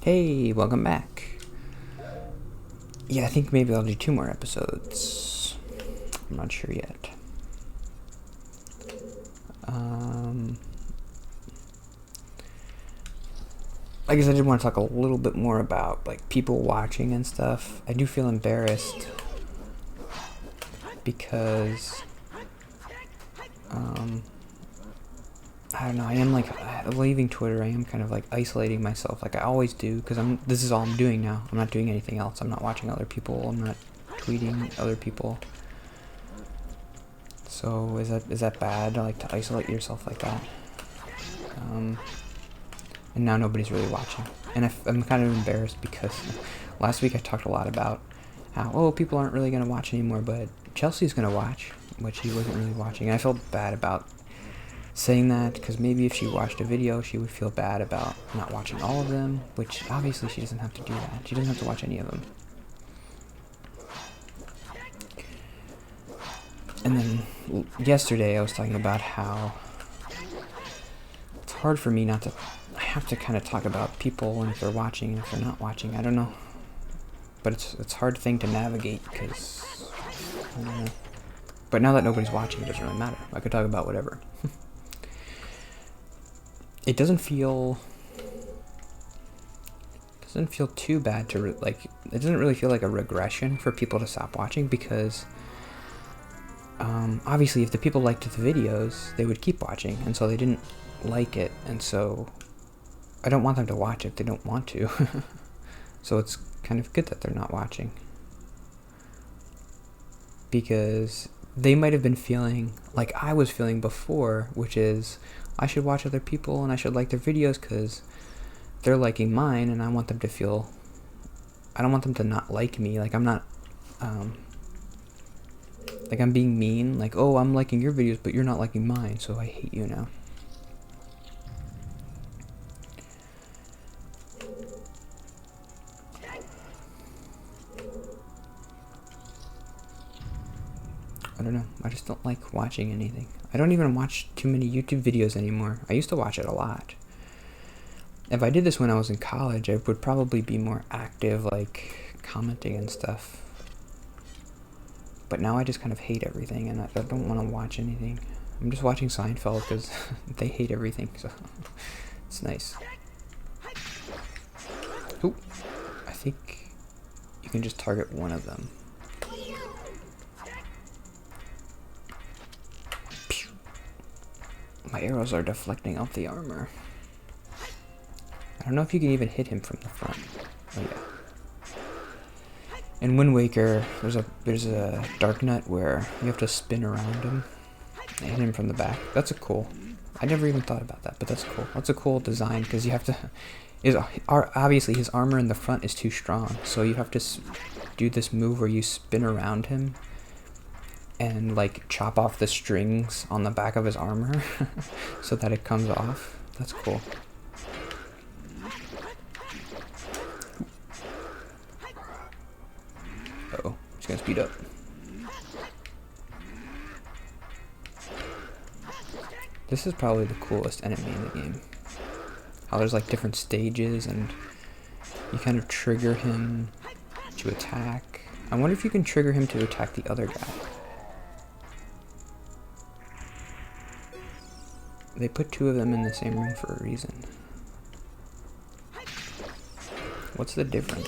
Hey, welcome back. Yeah, I think maybe I'll do 2 more episodes. I'm not sure yet. I guess I did want to talk a little bit more about like people watching and stuff. I do feel embarrassed because I don't know. I am like leaving Twitter. I am kind of like isolating myself, like I always do, because This is all I'm doing now. I'm not doing anything else. I'm not watching other people. I'm not tweeting other people. So is that bad? Like to isolate yourself like that? And now nobody's really watching, and I'm kind of embarrassed because last week I talked a lot about how people aren't really gonna watch anymore, but Chelsea's gonna watch, which he wasn't really watching, and I felt bad about saying that because maybe if she watched a video she would feel bad about not watching all of them, which obviously she doesn't have to do that. She doesn't have to watch any of them. And then yesterday I was talking about how it's hard for me not to. I have to kind of talk about people and if they're watching and if they're not watching. I don't know, but it's a hard thing to navigate because I don't know. But now that nobody's watching, it doesn't really matter. I could talk about whatever. It doesn't feel too bad to it doesn't really feel like a regression for people to stop watching because obviously if the people liked the videos they would keep watching, and so they didn't like it, and so I don't want them to watch if they don't want to. So it's kind of good that they're not watching, because they might have been feeling like I was feeling before, which is I should watch other people and I should like their videos because they're liking mine, and I want them to feel, I don't want them to not like me. Like I'm not like I'm being mean, like, oh, I'm liking your videos but you're not liking mine, so I hate you now. I don't know. I just don't like watching anything. I don't even watch too many YouTube videos anymore. I used to watch it a lot. If I did this when I was in college, I would probably be more active, like commenting and stuff. But now I just kind of hate everything, and I don't want to watch anything. I'm just watching Seinfeld because they hate everything, so it's nice. Ooh, I think you can just target one of them. My arrows are deflecting off the armor. I don't know if you can even hit him from the front. Oh yeah. In Wind Waker, there's a dark nut where you have to spin around him and hit him from the back. That's cool. I never even thought about that, but that's cool. That's a cool design because you have to. Obviously his armor in the front is too strong, so you have to do this move where you spin around him and like chop off the strings on the back of his armor so that it comes off. That's cool. Uh-oh, he's gonna speed up. This is probably the coolest enemy in the game. How there's like different stages and you kind of trigger him to attack. I wonder if you can trigger him to attack the other guy. They put 2 of them in the same room for a reason. What's the difference?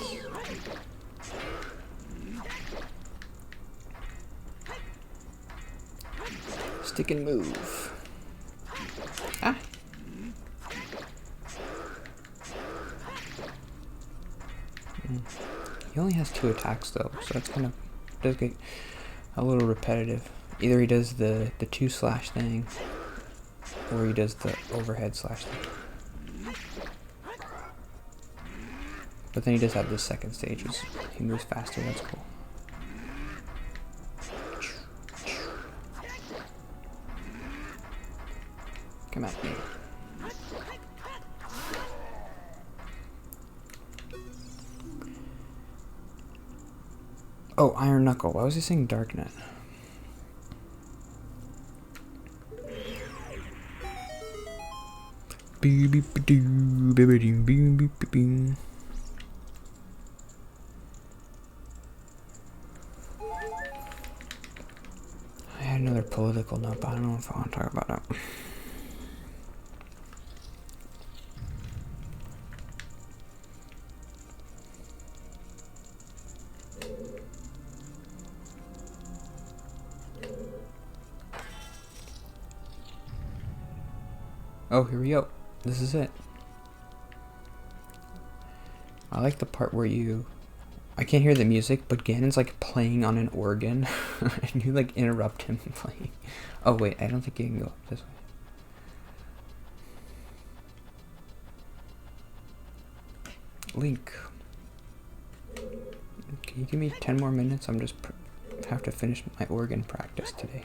Stick and move. Ah! He only has 2 attacks though, so that's kind of does get a little repetitive. Either he does the 2 slash thing, or he does the overhead slash thing. But then he does have the second stage, he moves faster, that's cool. Come at me. Oh, Iron Knuckle. Why was he saying Darknet? another political note, but I don't know if I want to talk about it. Oh, here we go. This is it. I like the part where I can't hear the music, but Ganon's like playing on an organ, and you like interrupt him playing. Oh wait, I don't think you can go up this way. Link. Can you give me 10 more minutes? I'm just have to finish my organ practice today.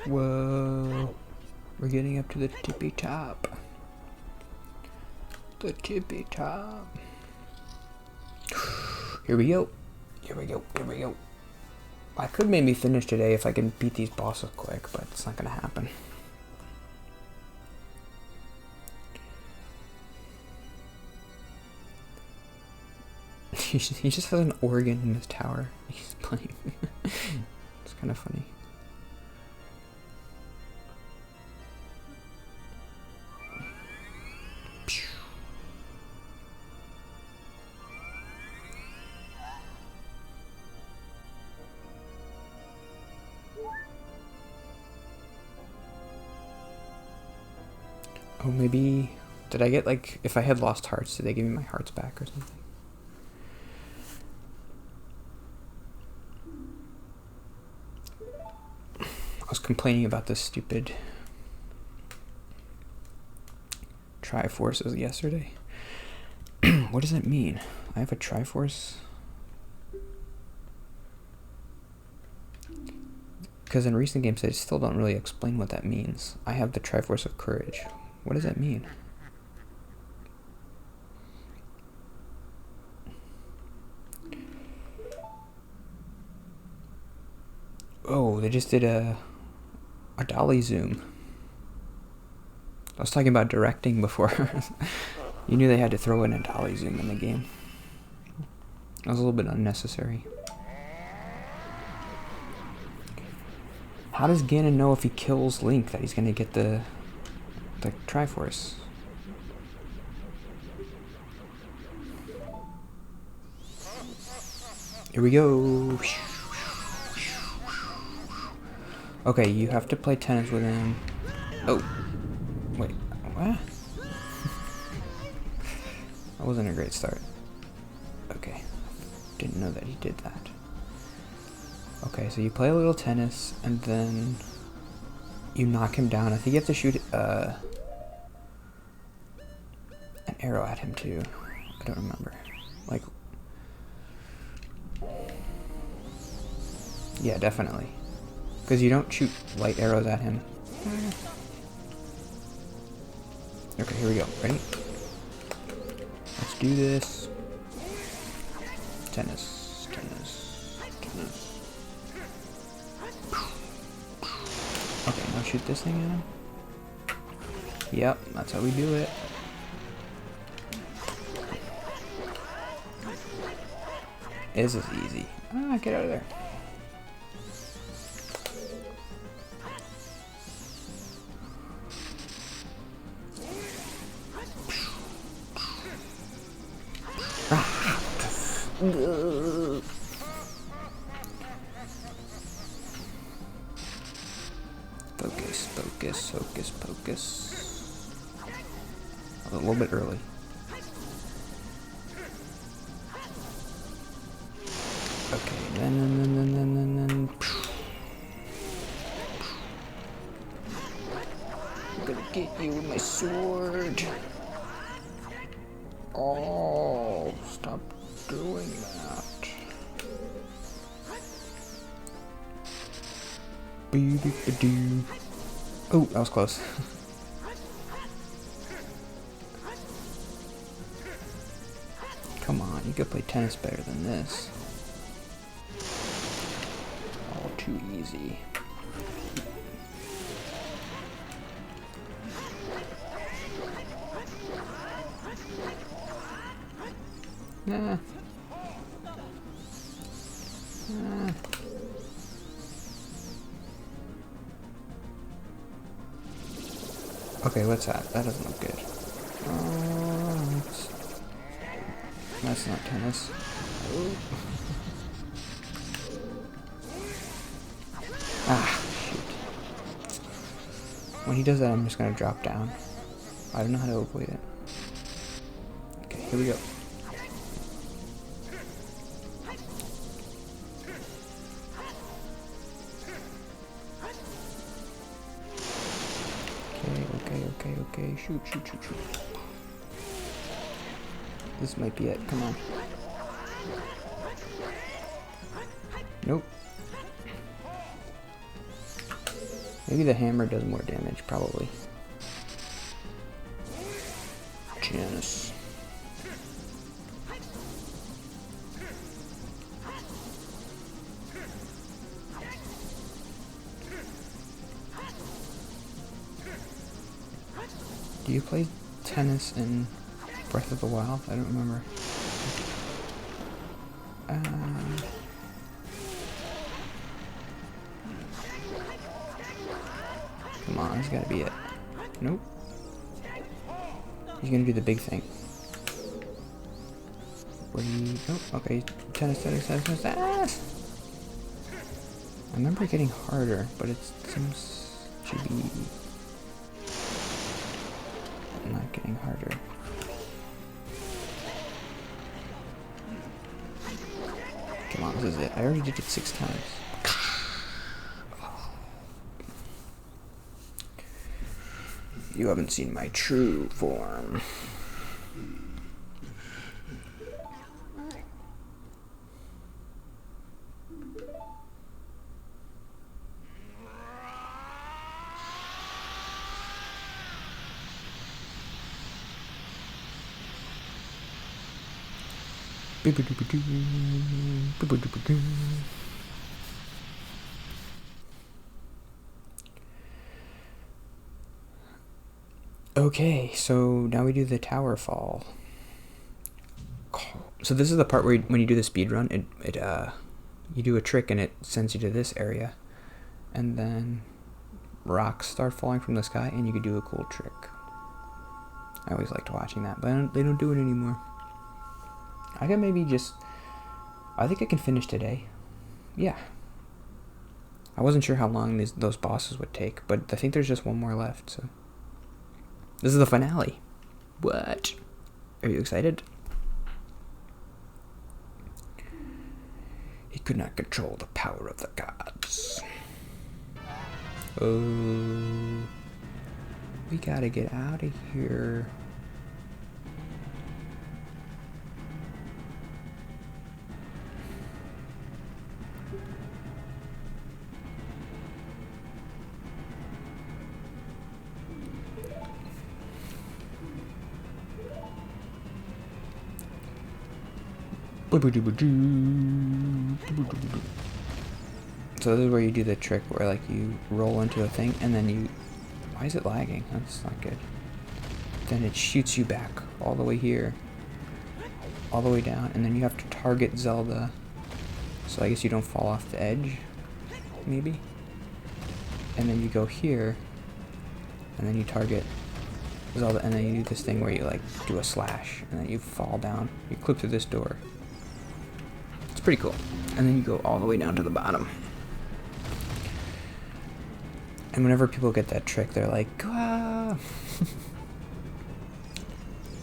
Whoa, we're getting up to the tippy top. The tippy top. Here we go. Here we go. Here we go. I could maybe finish today if I can beat these bosses quick, but it's not gonna happen. He just has an organ in his tower. He's playing. It's kind of funny. Oh, maybe... Did I get, like... If I had lost hearts, did they give me my hearts back or something? I was complaining about this stupid... Triforces yesterday. What does it mean? I have a Triforce? Because in recent games, they still don't really explain what that means. I have the Triforce of Courage. What does that mean? Oh, they just did a dolly zoom. I was talking about directing before. You knew they had to throw in a dolly zoom in the game. That was a little bit unnecessary. How does Ganon know if he kills Link that he's gonna get the Triforce? Here we go. Okay, you have to play tennis with him. Oh, wait, what? That wasn't a great start. Okay, didn't know that he did that. Okay, so you play a little tennis, and then you knock him down. I think you have to shoot an arrow at him too. I don't remember. Like, yeah, definitely. Because you don't shoot light arrows at him. Okay, here we go. Ready? Let's do this. Tennis, tennis, tennis. Okay, now shoot this thing at him. Yep, that's how we do it. This is easy. Ah, get out of there. Focus, focus, focus, focus. A little bit early. Okay, then. I'm gonna get you with my sword. Oh, stop doing that. Oh, that was close. Come on, you could play tennis better than this. Ouch. too easy. Nah. Okay, what's that? That doesn't look good. That's not tennis. Ah, shoot. When he does that, I'm just gonna drop down. I don't know how to avoid it. Okay, here we go. Okay. Shoot. This might be it. Come on. Nope. Maybe the hammer does more damage, probably. Janice. Do you play tennis in Breath of the Wild? I don't remember. Come on, this gotta be it. Nope. He's gonna do the big thing. What do you... Oh, okay. Tennis. Ah! I remember it getting harder, but it seems to be not getting harder. Come on, this is it. I already did it 6 times. You haven't seen my true form. Okay, so now we do the tower fall. So this is the part where when you do the speed run, you do a trick and it sends you to this area, and then rocks start falling from the sky, and you can do a cool trick. I always liked watching that, but they don't do it anymore. I can maybe just... I think I can finish today. Yeah. I wasn't sure how long those bosses would take, but I think there's just one more left, so... This is the finale. What? Are you excited? He could not control the power of the gods. Oh... We gotta get out of here. So this is where you do the trick where like you roll into a thing and then you... Why is it lagging? That's not good. Then it shoots you back all the way here, all the way down, and then you have to target Zelda. So I guess you don't fall off the edge, maybe? And then you go here, and then you target Zelda, and then you do this thing where you like do a slash, and then you fall down. You clip through this door. It's pretty cool. And then you go all the way down to the bottom. And whenever people get that trick, they're like, ah!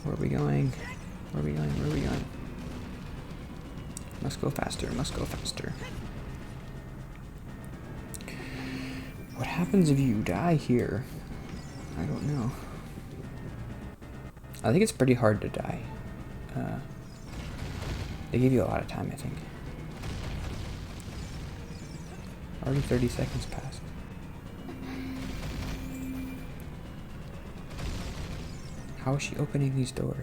Where are we going? Where are we going? Where are we going? Must go faster, must go faster. What happens if you die here? I don't know. I think it's pretty hard to die. They give you a lot of time, I think. Already 30 seconds passed. How is she opening these doors?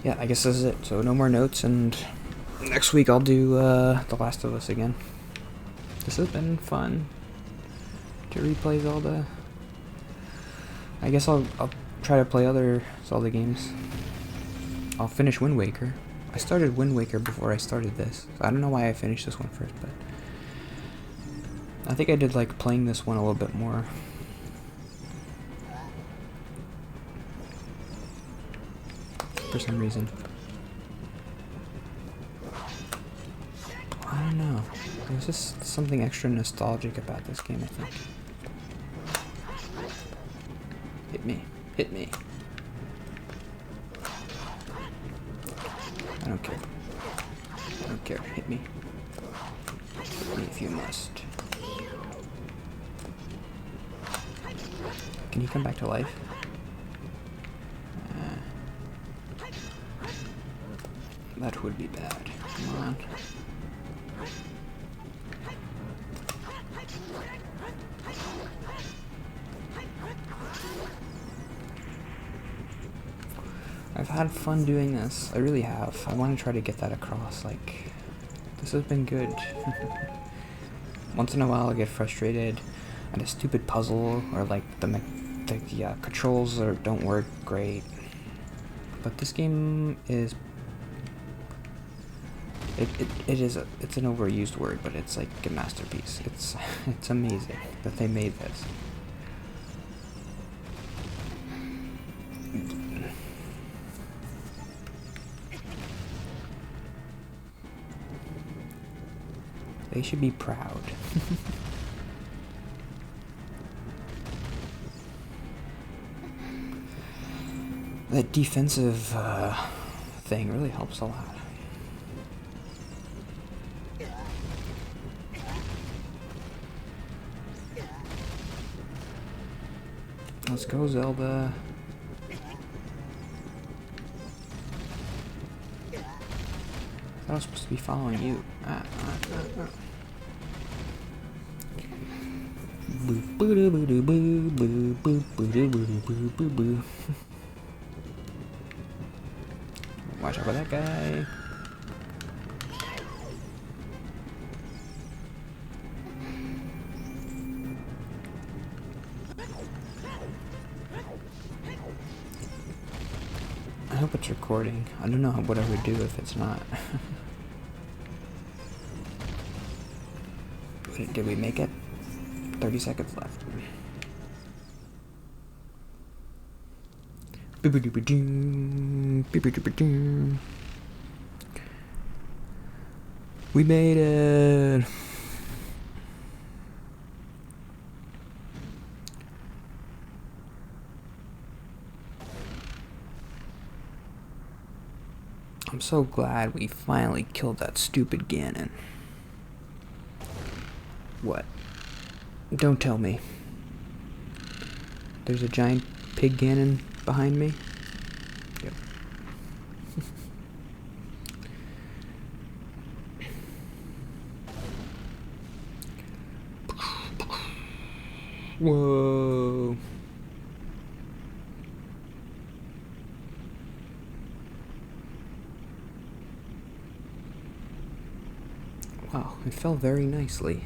yeah, I guess this is it. So no more notes, and next week I'll do The Last of Us again. This has been fun to replay Zelda. I guess I'll try to play other Zelda games. I'll finish Wind Waker. I started Wind Waker before I started this. So I don't know why I finished this one first, but I think I did like playing this one a little bit more. For some reason. I don't know. There's just something extra nostalgic about this game, I think. Hit me. Hit me. I don't care. I don't care. Hit me. Hit me if you must. Can you come back to life? That would be bad. Come on. I've had fun doing this. I really have. I want to try to get that across. Like, this has been good. Once in a while I get frustrated at a stupid puzzle, or like the controls don't work great. But this game is... It's an overused word, but it's like a masterpiece. It's amazing that they made this. They should be proud. That defensive thing really helps a lot. Let's go, Zelda. I thought I was supposed to be following you. Watch out for that guy. I hope it's recording. I don't know what I would do if it's not. Did we make it? 30 seconds left. We made it! I'm so glad we finally killed that stupid Ganon. What? Don't tell me. There's a giant pig Ganon behind me? Yep. Whoa. Wow, it fell very nicely.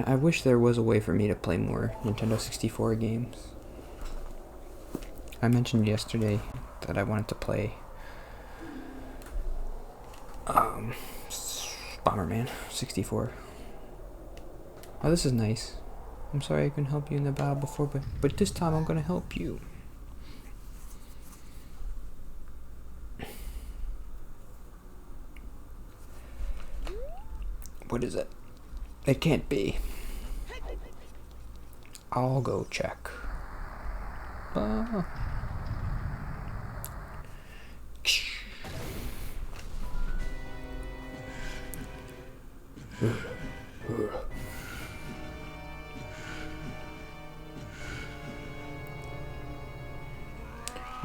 I wish there was a way for me to play more Nintendo 64 games. I mentioned yesterday that I wanted to play Bomberman 64. Oh, this is nice. I'm sorry I couldn't help you in the battle before, but this time I'm gonna help you. What is it? It can't be. I'll go check.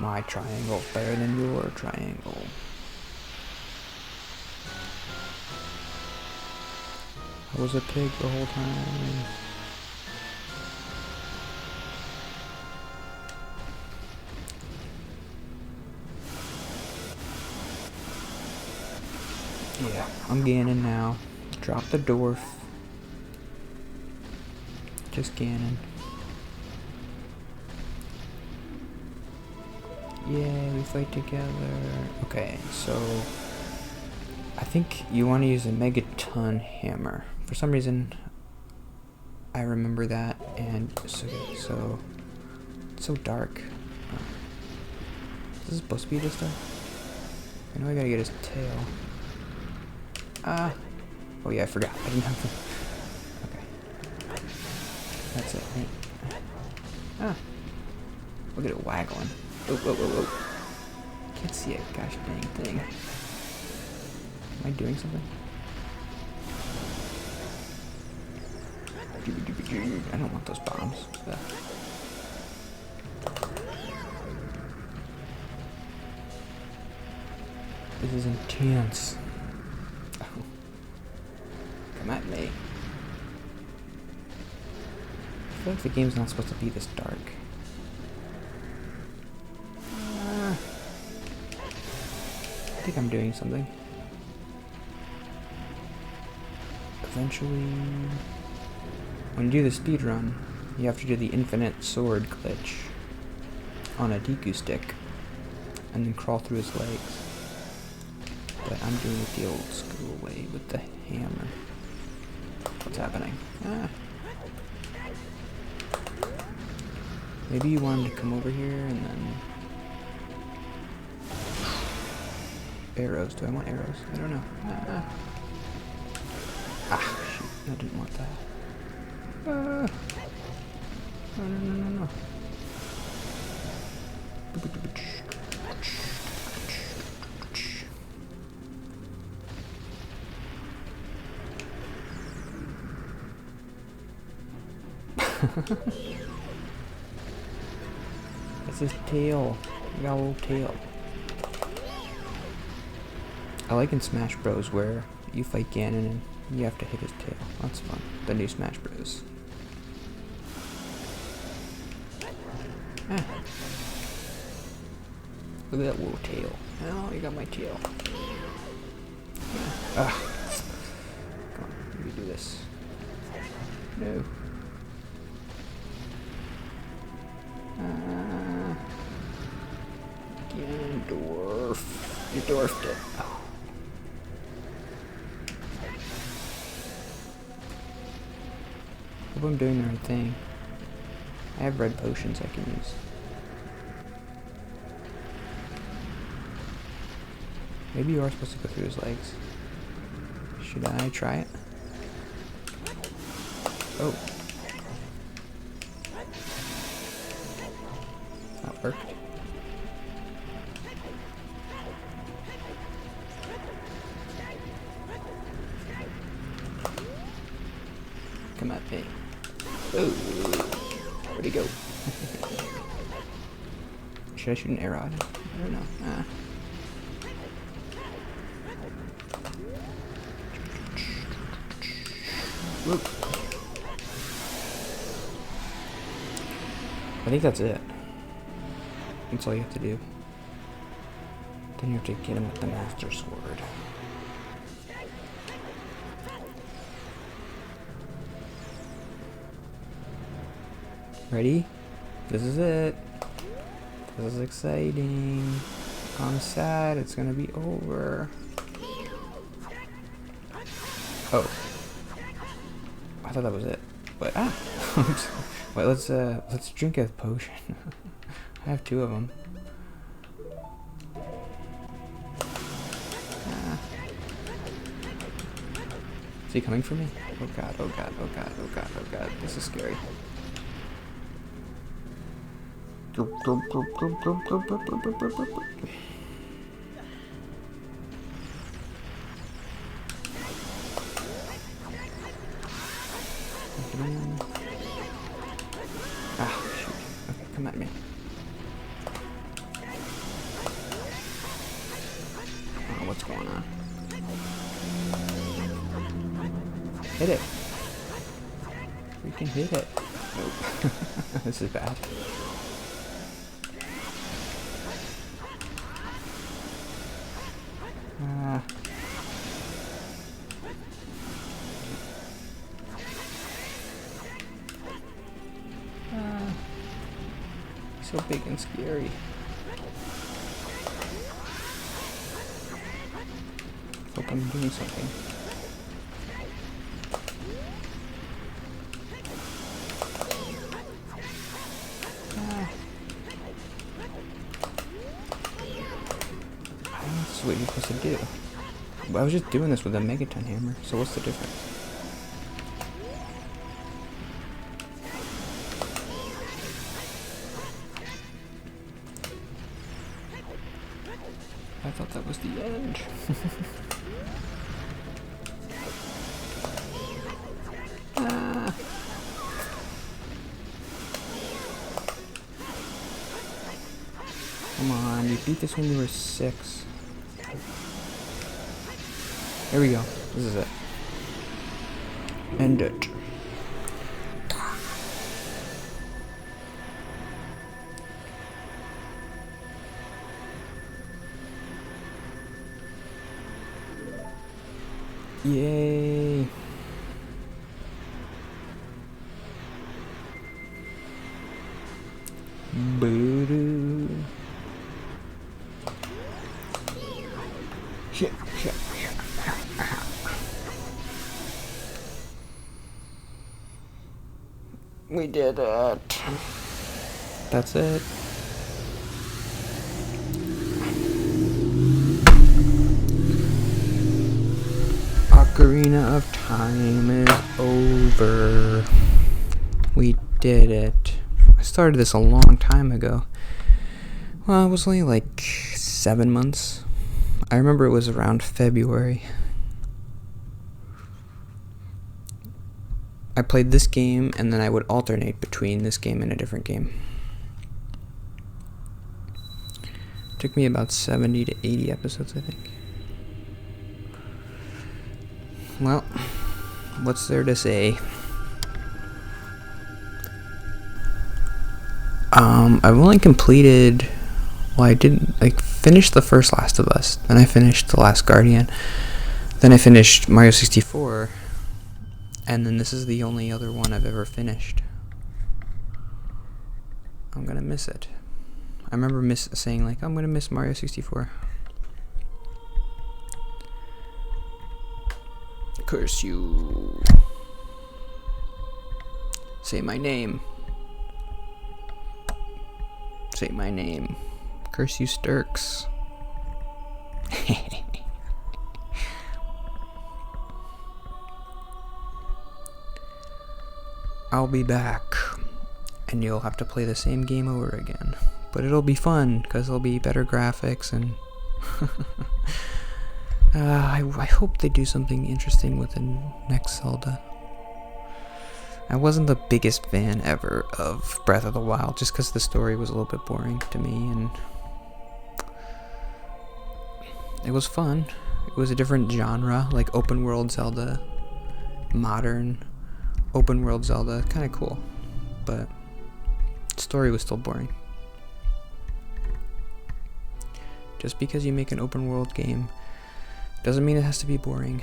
My triangle's better than your triangle. I was a pig the whole time. Yeah, I'm Ganon now. Drop the dwarf. Just Ganon. Yeah, we fight together. Okay, so I think you want to use a megaton hammer. For some reason, I remember that, and so it's so dark. Is this supposed to be this dark? I know I gotta get his tail. Oh yeah, I forgot. I didn't have the. Okay, that's it, right? Ah, look at it waggling. Oh, oh, oh, oh. Can't see a gosh dang thing. Am I doing something? I don't want those bombs. Ugh. This is intense. Oh. Come at me. I feel like the game's not supposed to be this dark. I think I'm doing something. Eventually, when you do the speed run, you have to do the infinite sword glitch on a Deku stick and then crawl through his legs. But I'm doing it the old school way with the hammer. What's happening? Ah. Maybe you wanted to come over here and then... Arrows. Do I want arrows? I don't know. Ah, shoot. I didn't want that. No, no, no, no, no. That's his tail. He got a little tail. I like in Smash Bros. Where you fight Ganon and you have to hit his tail. That's fun. The new Smash Bros. Ah. Look at that little tail. Oh, you got my tail. Ah. Come on, let me do this. No. Ganon dwarf. You dwarfed it. Oh. Hope I'm doing the right thing. I have red potions I can use. Maybe you are supposed to go through his legs. Should I try it? Oh. That worked. Come at me. Oh, where'd he go? Should I shoot an arrow at him? I don't know. Ah. Whoop. I think that's it. That's all you have to do. Then you have to get him with the Master Sword. Ready? This is it. This is exciting. I'm sad it's gonna be over. Oh. I thought that was it. But wait, let's drink a potion. I have 2 of them. Is he coming for me? Oh god, oh god, oh god, oh god, oh god. This is scary. Ah, shoot. Okay, come at me. Hit it. Freaking hit it. Nope. This is bad. So big and scary. Hope I'm doing something. I don't know if this is what you're supposed to do. I was just doing this with a megaton hammer, so what's the difference? I thought that was the end. Come on, you beat this when you were 6. Here we go. This is it. End it. Yay. Boo-doo. Shit. We did it. That's it. Ocarina of Time is over. We did it. I started this a long time ago. Well, it was only like 7 months. I remember it was around February. I played this game and then I would alternate between this game and a different game. It took me about 70 to 80 episodes, I think. Well, what's there to say? I've only completed... Well, I finished the first Last of Us. Then I finished The Last Guardian. Then I finished Mario 64. And then this is the only other one I've ever finished. I'm gonna miss it. I remember saying, like, I'm gonna miss Mario 64. Curse you. Say my name. Say my name. Curse you, Sturks. I'll be back. And you'll have to play the same game over again. But it'll be fun, because there'll be better graphics and... I hope they do something interesting with the next Zelda. I wasn't the biggest fan ever of Breath of the Wild, just because the story was a little bit boring to me, and it was fun. It was a different genre, like open world Zelda, modern open world Zelda, kind of cool, but the story was still boring. Just because you make an open world game doesn't mean it has to be boring.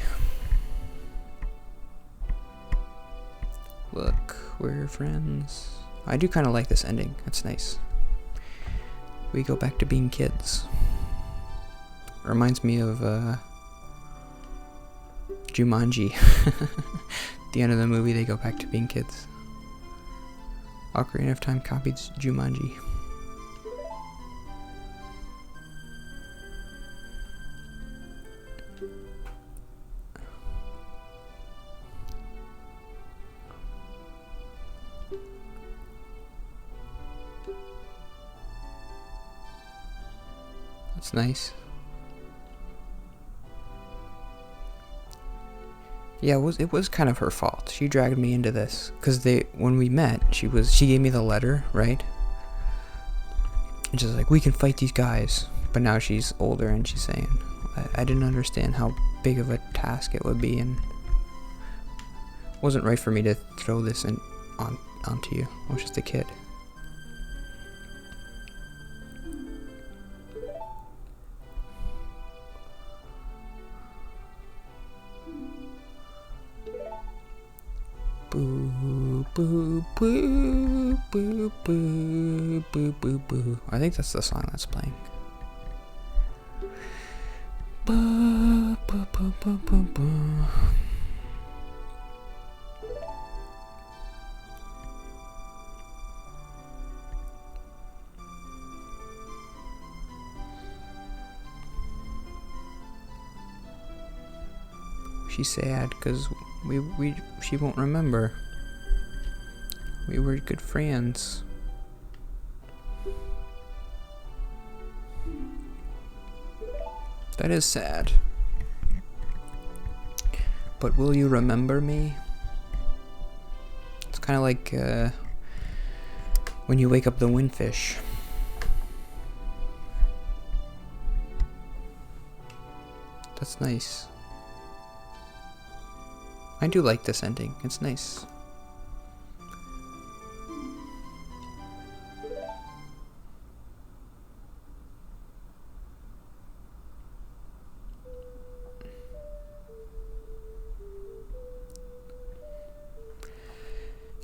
Look, we're friends. I do kind of like this ending. That's nice. We go back to being kids. Reminds me of Jumanji. At the end of the movie, they go back to being kids. Ocarina of Time copied Jumanji. That's nice. Yeah, it was kind of her fault. She dragged me into this because when we met, she gave me the letter, right? And she's like, we can fight these guys. But now she's older and she's saying, I didn't understand how big of a task it would be, and Wasn't right for me to throw this onto you. I was just a kid. Boo, boo, boo, boo, boo, boo, boo, boo. I think that's the song that's playing. Boo, boo, boo, boo, boo, boo. She's sad because she won't remember. We were good friends. That is sad. But will you remember me? It's kind of like when you wake up the windfish. That's nice. I do like this ending. It's nice.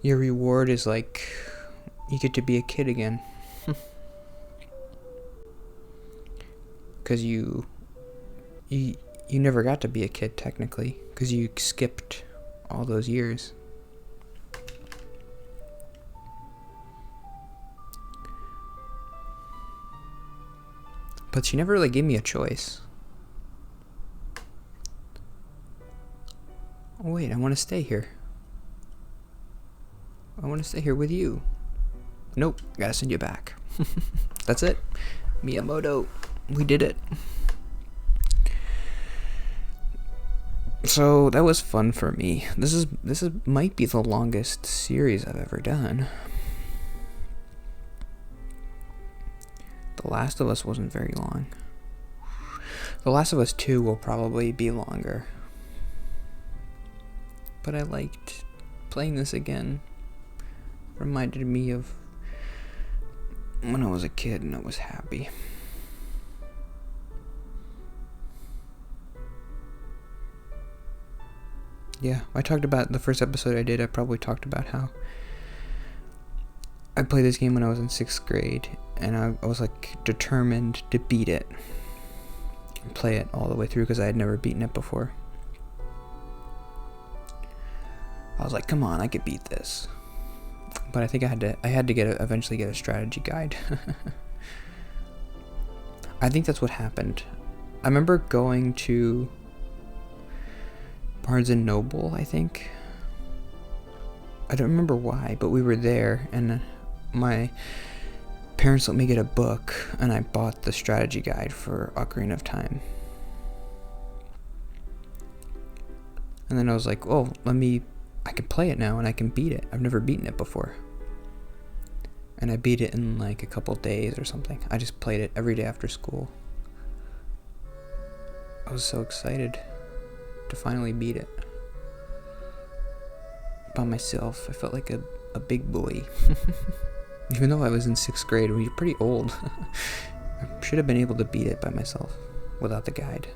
Your reward is like you get to be a kid again. Because you never got to be a kid technically, because you skipped all those years. But she never really gave me a choice. Oh wait, I want to stay here. I want to stay here with you. Nope, gotta send you back. That's it. Miyamoto, we did it. So that was fun for me. This might be the longest series I've ever done. The Last of Us wasn't very long. The Last of Us 2 will probably be longer. But I liked playing this again. Reminded me of when I was a kid and I was happy. Yeah, I talked about the first episode I did. I probably talked about how I played this game when I was in 6th grade, and I was like determined to beat it and play it all the way through because I had never beaten it before. I was like, come on, I could beat this. But I think I had to eventually get a strategy guide. I think that's what happened. I remember going to Barnes and Noble, I think. I don't remember why, but we were there and my parents let me get a book and I bought the strategy guide for Ocarina of Time. And then I was like, oh, I can play it now and I can beat it. I've never beaten it before. And I beat it in like a couple days or something. I just played it every day after school. I was so excited to finally beat it. By myself. I felt like a big boy. Even though I was in 6th grade, we were pretty old. I should have been able to beat it by myself without the guide.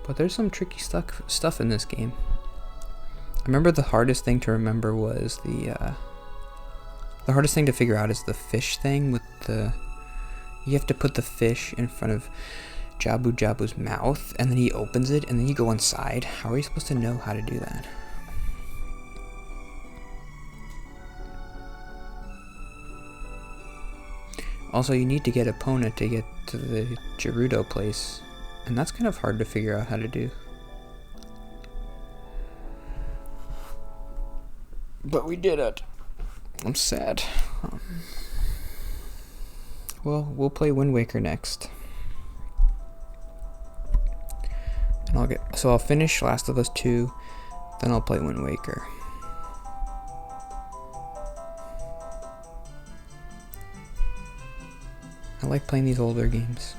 But there's some tricky stuff in this game. I remember the hardest thing to remember was the hardest thing to figure out is the fish thing with you have to put the fish in front of Jabu Jabu's mouth, and then he opens it, and then you go inside. How are you supposed to know how to do that? Also, you need to get Epona to get to the Gerudo place, and that's kind of hard to figure out how to do. But we did it. I'm sad. Well, we'll play Wind Waker next. And I'll finish Last of Us 2, then I'll play Wind Waker. I like playing these older games.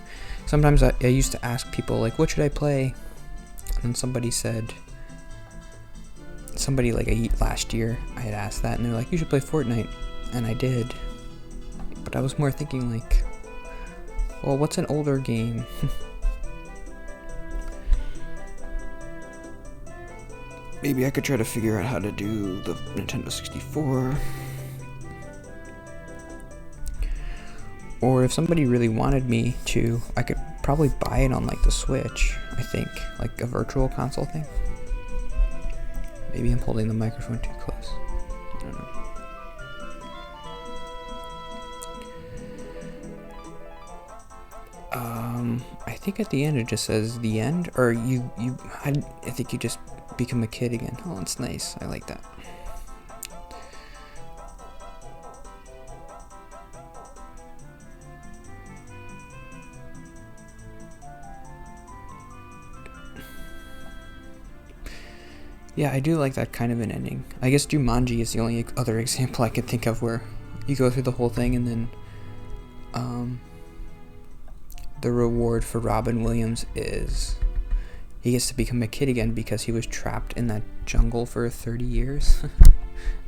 Sometimes I used to ask people, like, what should I play? And somebody said, like last year, I had asked that, and they're like, you should play Fortnite. And I did. But I was more thinking like, well, what's an older game? Maybe I could try to figure out how to do the Nintendo 64. Or if somebody really wanted me to, I could probably buy it on like the Switch, I think. Like a virtual console thing. Maybe I'm holding the microphone too close. I don't know. I think at the end it just says the end, or I think you just become a kid again. Oh, it's nice. I like that. Yeah, I do like that kind of an ending. I guess Jumanji is the only other example I could think of where you go through the whole thing and then the reward for Robin Williams is he gets to become a kid again because he was trapped in that jungle for 30 years.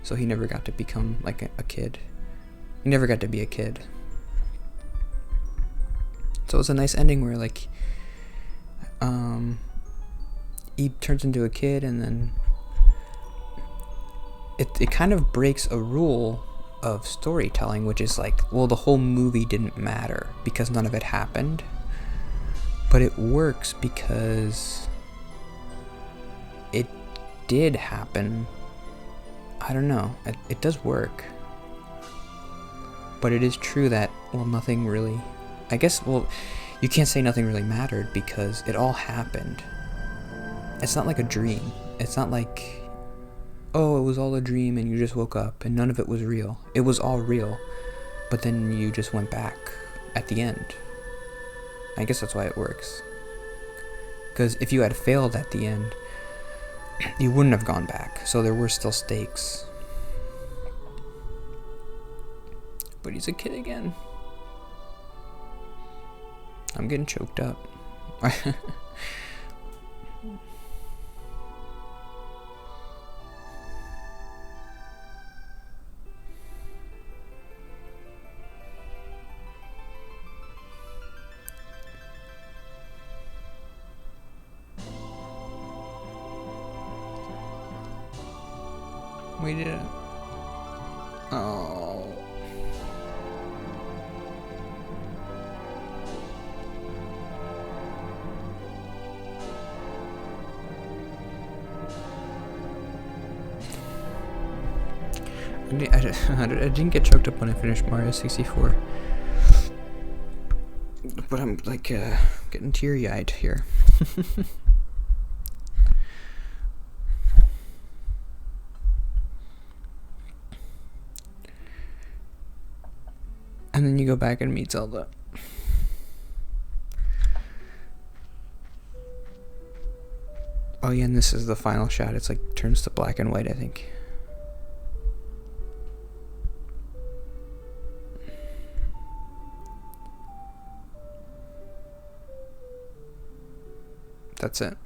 So he never got to become like a kid. He never got to be a kid. So it's a nice ending where like he turns into a kid, and then it kind of breaks a rule of storytelling, which is like, well, the whole movie didn't matter because none of it happened, but it works because it did happen. I don't know, it does work, but it is true that, well, nothing really, I guess, well, you can't say nothing really mattered because it all happened. It's not like a dream. It's not like, oh, it was all a dream and you just woke up and none of it was real. It was all real, but then you just went back at the end. I guess that's why it works. Because if you had failed at the end, you wouldn't have gone back, so there were still stakes. But he's a kid again. I'm getting choked up. We did it. Oh. I didn't get choked up when I finished Mario 64. But I'm like getting teary-eyed here. And then you go back and meet Zelda. Oh yeah, and this is the final shot. It's like turns to black and white, I think. That's it.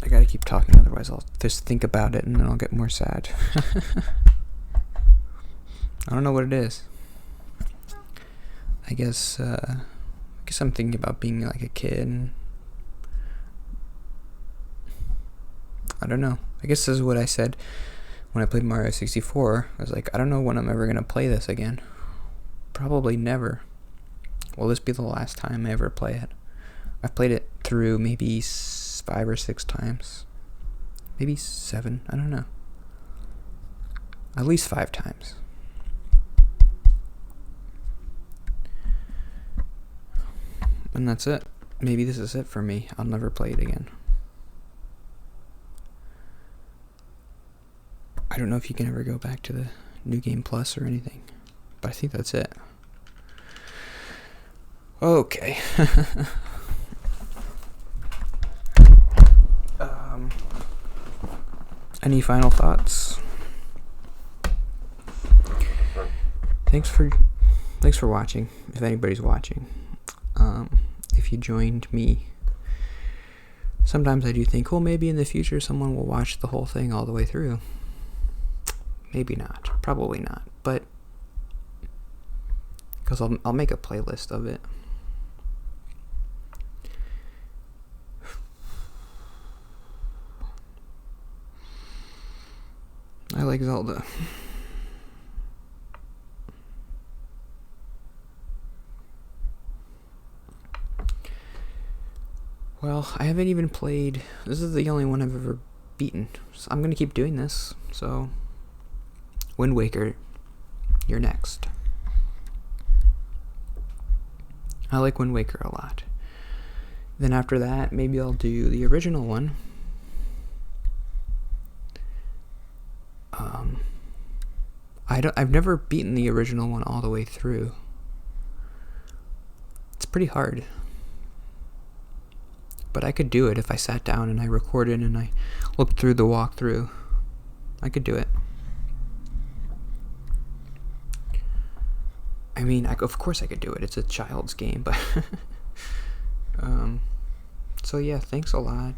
I gotta keep talking, otherwise I'll just think about it and then I'll get more sad. I don't know what it is. I guess I'm thinking about being like a kid. I don't know. I guess this is what I said when I played Mario 64. I was like, I don't know when I'm ever gonna play this again. Probably never. Will this be the last time I ever play it? I've played it through maybe 5 or 6 times. Maybe 7, I don't know. At least 5 times. And that's it. Maybe this is it for me. I'll never play it again. I don't know if you can ever go back to the New Game Plus or anything, but I think that's it. Okay. um, any final thoughts? Thanks for watching, if anybody's watching. If you joined me, sometimes I do think, well, maybe in the future someone will watch the whole thing all the way through. Maybe not. Probably not. But because I'll make a playlist of it. I like Zelda. Well, I haven't even played. This is the only one I've ever beaten. So I'm gonna keep doing this. So, Wind Waker, you're next. I like Wind Waker a lot. Then after that, maybe I'll do the original one. I've never beaten the original one all the way through. It's pretty hard. But I could do it if I sat down and I recorded and I looked through the walkthrough. I could do it. I mean, of course I could do it. It's a child's game, but so yeah, thanks a lot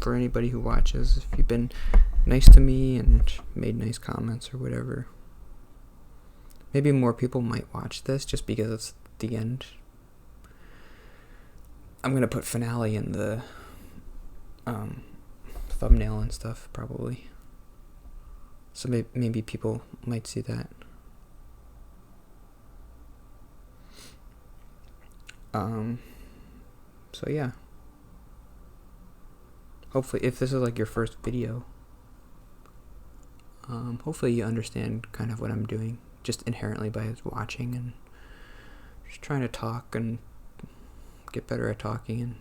for anybody who watches. If you've been nice to me and made nice comments or whatever. Maybe more people might watch this just because it's the end. I'm gonna put finale in the thumbnail and stuff, probably. So maybe people might see that. So yeah. Hopefully, if this is like your first video, hopefully you understand kind of what I'm doing just inherently by watching and just trying to talk and get better at talking and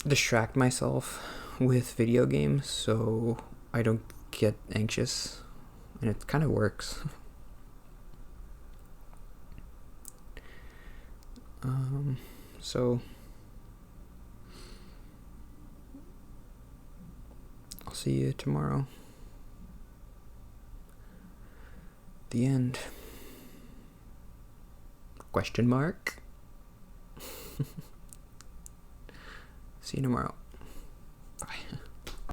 distract myself with video games so I don't get anxious, and it kind of works. So I'll see you tomorrow. The end. Question mark? See you tomorrow.